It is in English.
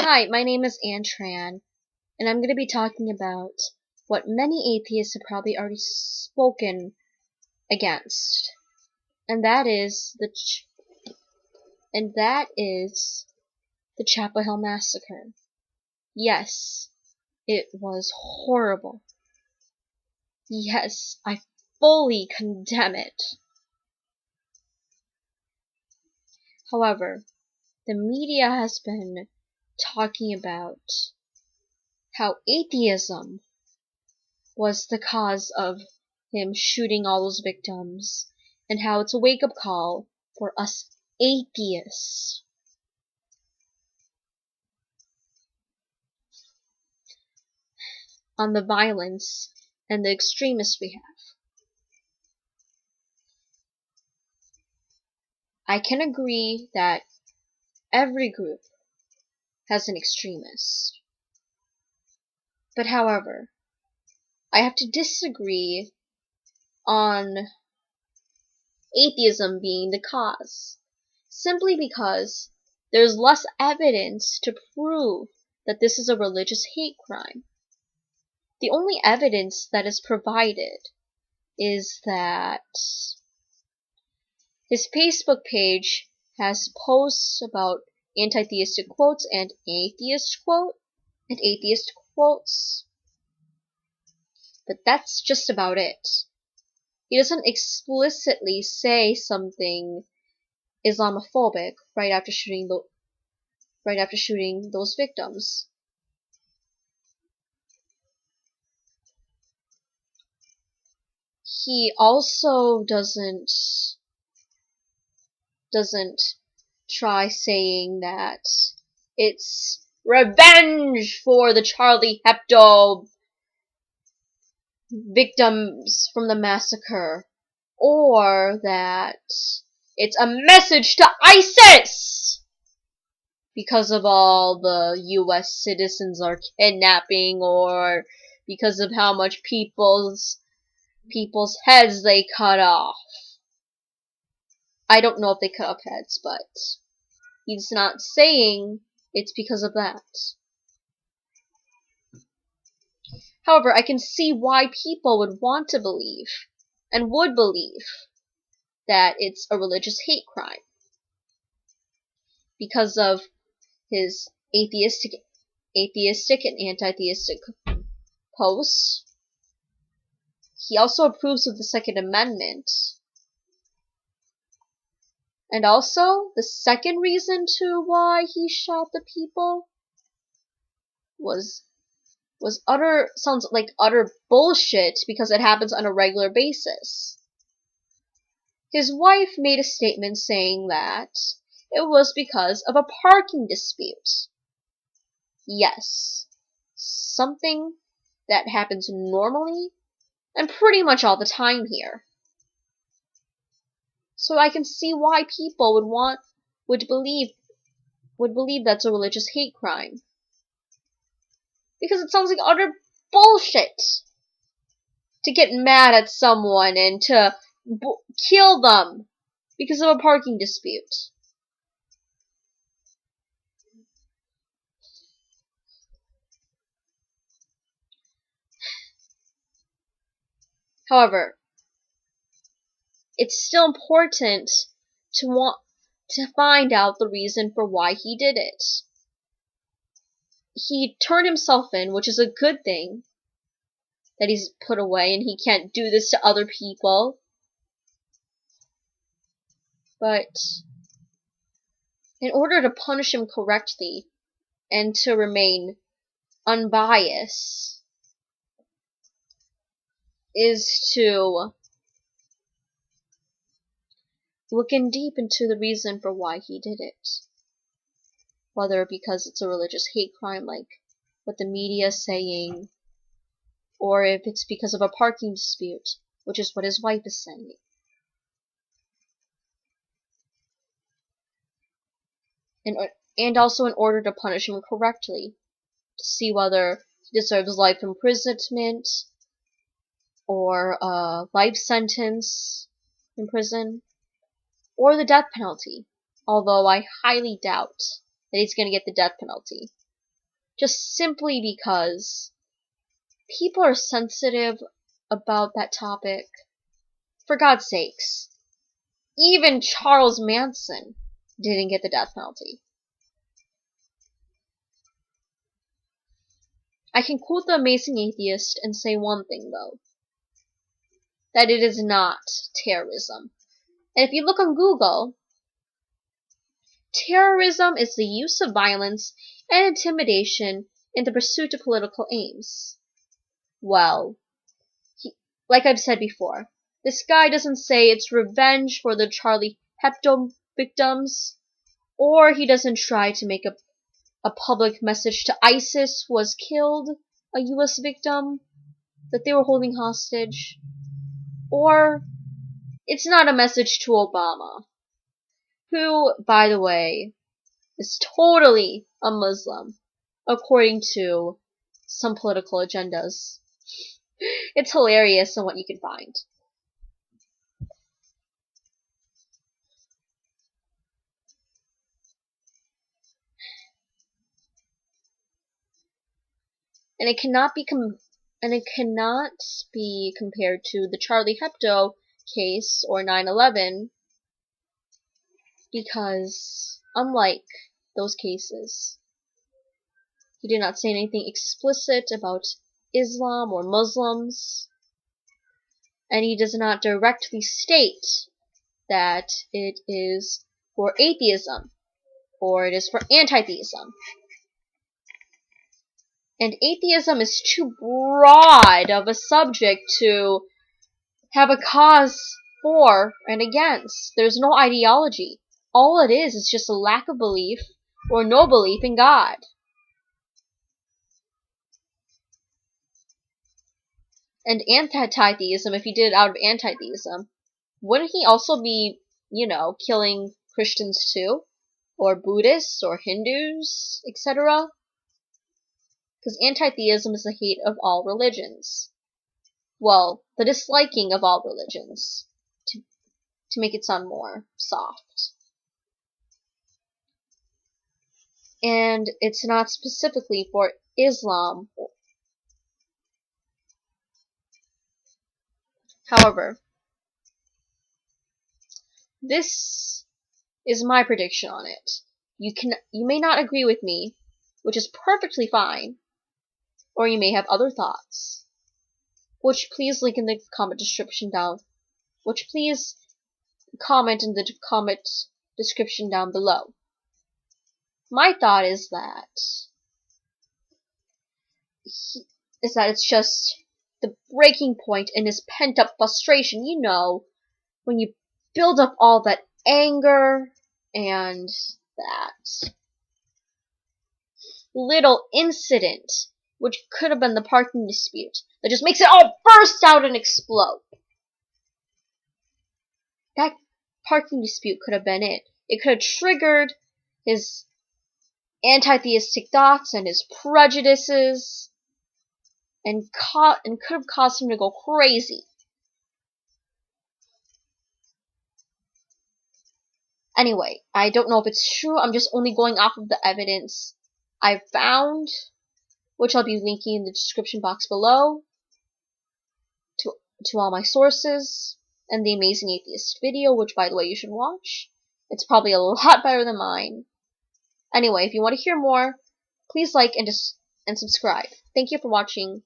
Hi, my name is Ann Tran, and I'm going to be talking about what many atheists have probably already spoken against, and that is the Chapel Hill massacre. Yes, it was horrible. Yes, I fully condemn it. However, the media has been talking about how atheism was the cause of him shooting all those victims, and how it's a wake-up call for us atheists. On the violence and the extremists we have. I can agree that every group has an extremist. But however, I have to disagree on atheism being the cause, simply because there's less evidence to prove that this is a religious hate crime. The only evidence that is provided is that his Facebook page has posts about anti-theistic quotes and atheist quotes, but that's just about it. He doesn't explicitly say something Islamophobic right after shooting those victims. He also doesn't try saying that it's revenge for the Charlie Hebdo victims from the massacre, or that it's a message to ISIS because of all the US citizens are kidnapping, or because of how much people's heads they cut off. I don't know if they cut off heads, but he's not saying it's because of that. However, I can see why people would want to believe, and would believe, that it's a religious hate crime. Because of his atheistic and anti-theistic posts. He also approves of the Second Amendment. And also, the second reason to why he shot the people sounds like utter bullshit, because it happens on a regular basis. His wife made a statement saying that it was because of a parking dispute. Yes, something that happens normally and pretty much all the time here. So I can see why people would believe that's a religious hate crime. Because it sounds like utter bullshit to get mad at someone and to kill them because of a parking dispute. However, it's still important to find out the reason for why he did it. He turned himself in, which is a good thing, that he's put away and he can't do this to other people. But in order to punish him correctly and to remain unbiased is to look in deep into the reason for why he did it. Whether because it's a religious hate crime like what the media is saying, or if it's because of a parking dispute, which is what his wife is saying. And also in order to punish him correctly, to see whether he deserves life imprisonment or a life sentence in prison, or the death penalty, although I highly doubt that he's going to get the death penalty. just simply because people are sensitive about that topic. For God's sakes, even Charles Manson didn't get the death penalty. I can quote the Amazing Atheist and say one thing, though. That it is not terrorism. And if you look on Google, terrorism is the use of violence and intimidation in the pursuit of political aims. Well, like I've said before, this guy doesn't say it's revenge for the Charlie Hebdo victims, or he doesn't try to make a public message to ISIS who was killed, a US victim that they were holding hostage, or it's not a message to Obama, who, by the way, is totally a Muslim, according to some political agendas. It's hilarious on what you can find. And it cannot be compared to the Charlie Hebdo case or 9/11, because unlike those cases, he did not say anything explicit about Islam or Muslims, and he does not directly state that it is for atheism or it is for anti-theism. And atheism is too broad of a subject to have a cause for and against. There's no ideology. All it is just a lack of belief or no belief in God. And anti-theism, if he did it out of anti-theism, wouldn't he also be, killing Christians too? Or Buddhists or Hindus, etc.? Because anti-theism is the hate of all religions. Well, the disliking of all religions, to make it sound more soft. And it's not specifically for Islam. However, this is my prediction on it. You may not agree with me, which is perfectly fine, or you may have other thoughts, which please link in the comment description down, which please comment in the comment description down below. My thought is that it's just the breaking point in his pent-up frustration. When you build up all that anger and that little incident, which could have been the parking dispute, that just makes it all burst out and explode. That parking dispute could have been it. It could have triggered his anti-theistic thoughts and his prejudices, and could have caused him to go crazy. Anyway, I don't know if it's true. I'm just only going off of the evidence I've found, which I'll be linking in the description box below to all my sources, and the Amazing Atheist video, which, by the way, you should watch. It's probably a lot better than mine. Anyway, if you want to hear more, please like and subscribe. Thank you for watching.